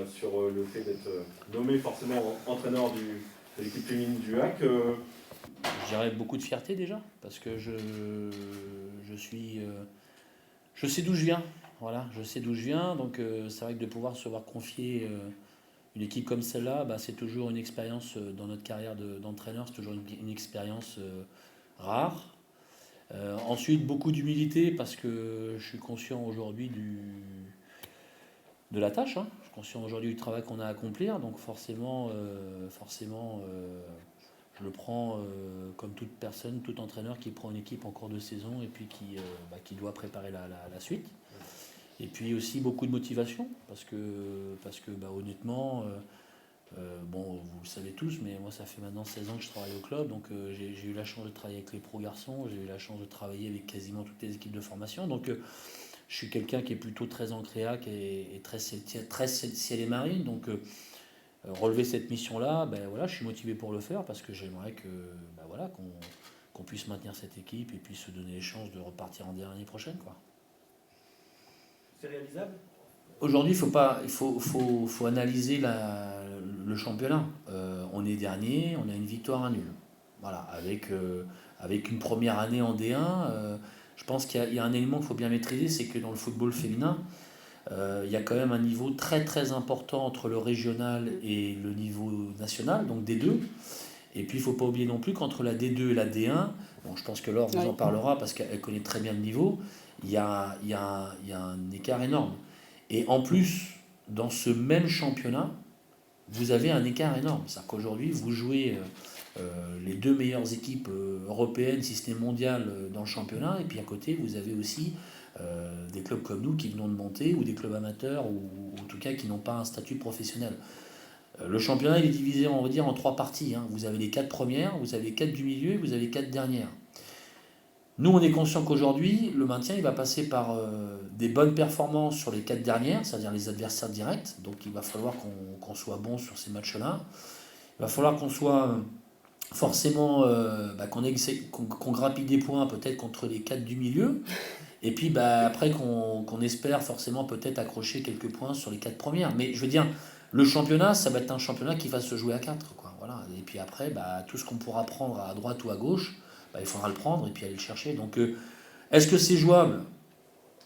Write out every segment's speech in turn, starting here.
sur le fait d'être nommé forcément entraîneur de l'équipe féminine du HAC. Je dirais beaucoup de fierté déjà, parce que je sais d'où je viens. Voilà, je sais d'où je viens, donc c'est vrai que de pouvoir se voir confier une équipe comme celle-là, bah, c'est toujours une expérience dans notre carrière d'entraîneur, c'est toujours une expérience rare. Ensuite, beaucoup d'humilité parce que je suis conscient aujourd'hui de la tâche. Hein. Je suis conscient aujourd'hui du travail qu'on a à accomplir. Donc forcément, je le prends comme toute personne, tout entraîneur qui prend une équipe en cours de saison et puis qui doit préparer la suite. Et puis aussi beaucoup de motivation parce que honnêtement, bon, vous le savez tous, mais moi ça fait maintenant 16 ans que je travaille au club, donc j'ai eu la chance de travailler avec les pro garçons, j'ai eu la chance de travailler avec quasiment toutes les équipes de formation, donc je suis quelqu'un qui est plutôt très ancré et très ciel et marine, donc relever cette mission-là, ben voilà, je suis motivé pour le faire parce que j'aimerais que ben voilà, qu'on puisse maintenir cette équipe et puis se donner les chances de repartir en l'année prochaine, quoi. C'est réalisable? Aujourd'hui, faut analyser le championnat. On est dernier, on a une victoire, un nul. Voilà, avec une première année en D1, je pense qu'il y a un élément qu'il faut bien maîtriser, c'est que dans le football féminin, il y a quand même un niveau très très important entre le régional et le niveau national, donc D2. Et puis il ne faut pas oublier non plus qu'entre la D2 et la D1, bon, je pense que Laure vous en parlera parce qu'elle connaît très bien le niveau, il y a un écart énorme. Et en plus, dans ce même championnat, vous avez un écart énorme. C'est-à-dire qu'aujourd'hui, vous jouez les deux meilleures équipes européennes, si ce n'est mondiales, dans le championnat. Et puis à côté, vous avez aussi des clubs comme nous qui venons de monter, ou des clubs amateurs, ou en tout cas qui n'ont pas un statut professionnel. Le championnat il est divisé, on va dire, en trois parties. Hein. Vous avez les 4 premières, vous avez les 4 du milieu et vous avez les 4 dernières. Nous, on est conscient qu'aujourd'hui, le maintien, il va passer par des bonnes performances sur les 4 dernières, c'est-à-dire les adversaires directs. Donc, il va falloir qu'on soit bon sur ces matchs-là. Il va falloir qu'on soit forcément, qu'on grappille des points peut-être contre les 4 du milieu. Et puis, après, qu'on espère forcément peut-être accrocher quelques points sur les 4 premières. Mais je veux dire, le championnat, ça va être un championnat qui va se jouer à 4. Quoi. Voilà. Et puis après, tout ce qu'on pourra prendre à droite ou à gauche, il faudra le prendre et puis aller le chercher. Donc, est-ce que c'est jouable?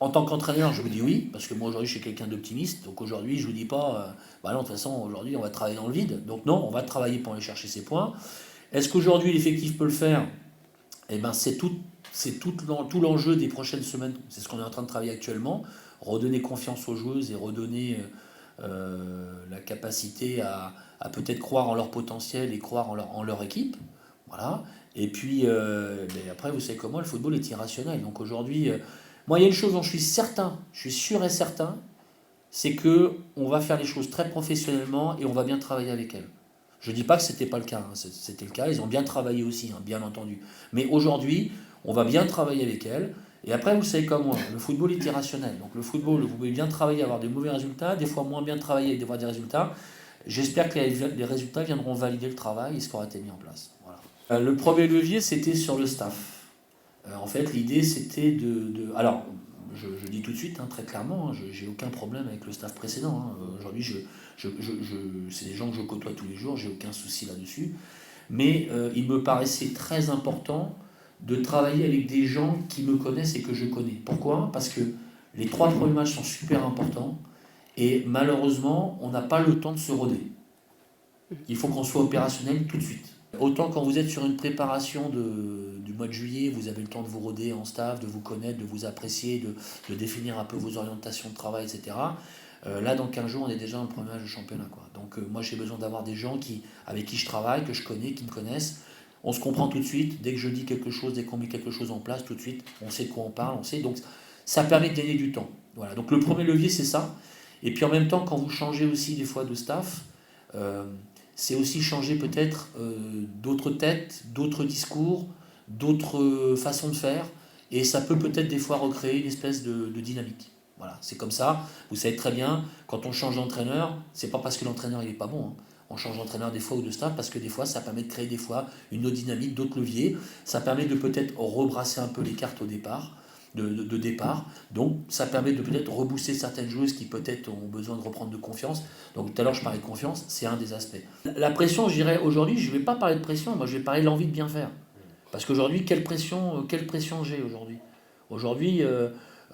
En tant qu'entraîneur, je vous dis oui, parce que moi aujourd'hui je suis quelqu'un d'optimiste. Donc aujourd'hui, je ne vous dis pas, non, de toute façon, aujourd'hui on va travailler dans le vide. Donc non, on va travailler pour aller chercher ces points. Est-ce qu'aujourd'hui l'effectif peut le faire? Eh ben, c'est tout l'enjeu des prochaines semaines. C'est ce qu'on est en train de travailler actuellement. Redonner confiance aux joueuses et redonner la capacité à peut-être croire en leur potentiel et croire en leur équipe. Voilà. Et puis, après, vous savez comment le football est irrationnel. Donc aujourd'hui, moi, il y a une chose dont je suis certain, je suis sûr et certain, c'est que on va faire les choses très professionnellement et on va bien travailler avec elles. Je ne dis pas que ce n'était pas le cas, hein. C'était le cas, ils ont bien travaillé aussi, hein, bien entendu. Mais aujourd'hui, on va bien travailler avec elles. Et après, vous savez comme moi, le football est irrationnel. Donc le football, vous pouvez bien travailler, avoir des mauvais résultats, des fois moins bien travailler et avoir des résultats. J'espère que les résultats viendront valider le travail et ce qui aura été mis en place. Voilà. Le premier levier, c'était sur le staff. En fait, l'idée, c'était alors, je dis tout de suite, hein, très clairement, hein, j'ai aucun problème avec le staff précédent. Hein. Aujourd'hui, c'est des gens que je côtoie tous les jours, j'ai aucun souci là-dessus. Mais il me paraissait très important de travailler avec des gens qui me connaissent et que je connais. Pourquoi? Parce que les 3 premiers matchs sont super importants et malheureusement, on n'a pas le temps de se roder. Il faut qu'on soit opérationnel tout de suite. Autant quand vous êtes sur une préparation du mois de juillet, vous avez le temps de vous roder en staff, de vous connaître, de vous apprécier, de définir un peu vos orientations de travail, etc. Là, dans 15 jours, on est déjà dans le premier match de championnat. Quoi. Donc moi, j'ai besoin d'avoir des gens avec qui je travaille, que je connais, qui me connaissent. On se comprend tout de suite. Dès que je dis quelque chose, dès qu'on met quelque chose en place, tout de suite, on sait de quoi on parle, on sait. Donc ça permet de gagner du temps. Voilà. Donc le premier levier, c'est ça. Et puis en même temps, quand vous changez aussi des fois de staff, c'est aussi changer peut-être d'autres têtes, d'autres discours, d'autres façons de faire. Et ça peut peut-être des fois recréer une espèce de dynamique. Voilà, c'est comme ça. Vous savez très bien, quand on change d'entraîneur, c'est pas parce que l'entraîneur il est pas bon. Hein. On change d'entraîneur des fois ou de staff parce que des fois ça permet de créer des fois une autre dynamique, d'autres leviers. Ça permet de peut-être rebrasser un peu les cartes au départ. de départ. Donc ça permet de peut-être rebooster certaines joueuses qui peut-être ont besoin de reprendre de confiance. Donc tout à l'heure je parlais de confiance, c'est un des aspects. La pression, je dirais aujourd'hui, je ne vais pas parler de pression, moi je vais parler de l'envie de bien faire. Parce qu'aujourd'hui, quelle pression j'ai aujourd'hui? Aujourd'hui,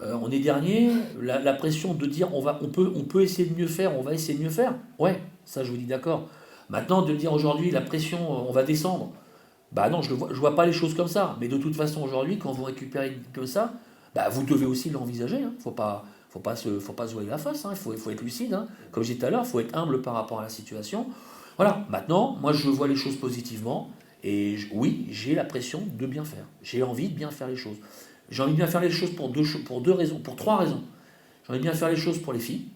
on est dernier, la pression de dire on peut essayer de mieux faire, on va essayer de mieux faire. Ouais, ça je vous dis d'accord. Maintenant, de dire aujourd'hui la pression, on va descendre. Bah non, je vois pas les choses comme ça. Mais de toute façon, aujourd'hui, quand vous récupérez que ça, bah vous devez aussi l'envisager. Hein. Faut pas se voiler la face. Hein. Faut être lucide. Hein. Comme je disais tout à l'heure, il faut être humble par rapport à la situation. Voilà. Maintenant, moi, je vois les choses positivement. Et oui, j'ai la pression de bien faire. J'ai envie de bien faire les choses. J'ai envie de bien faire les choses pour deux raisons, pour trois raisons. J'ai envie de bien faire les choses pour les filles,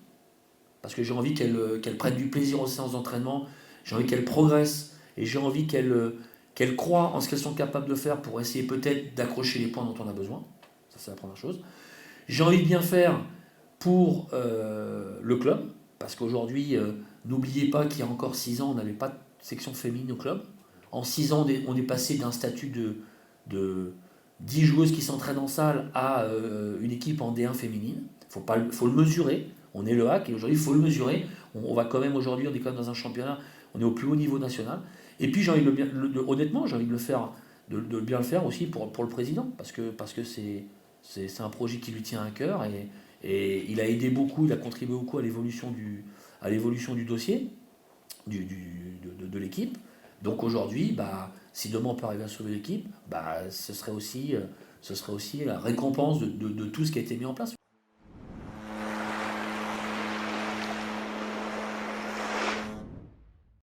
parce que j'ai envie qu'elles prennent du plaisir aux séances d'entraînement. J'ai envie qu'elles progressent et j'ai envie qu'elles croient en ce qu'elles sont capables de faire pour essayer peut-être d'accrocher les points dont on a besoin. Ça, c'est la première chose. J'ai envie de bien faire pour le club, parce qu'aujourd'hui, n'oubliez pas qu'il y a encore 6 ans, on n'avait pas de section féminine au club. En 6 ans, on est passé d'un statut de 10 joueuses qui s'entraînent en salle à une équipe en D1 féminine. Faut le mesurer. On est le HAC et aujourd'hui, il faut le mesurer. On va quand même aujourd'hui, on est quand même dans un championnat, on est au plus haut niveau national. Et puis, j'ai envie honnêtement, j'ai envie de le faire, de bien le faire aussi pour le président, parce que c'est un projet qui lui tient à cœur et il a aidé beaucoup, il a contribué beaucoup à l'évolution du dossier de l'équipe. Donc aujourd'hui, bah, si demain on peut arriver à sauver l'équipe, bah, ce serait aussi la récompense de tout ce qui a été mis en place.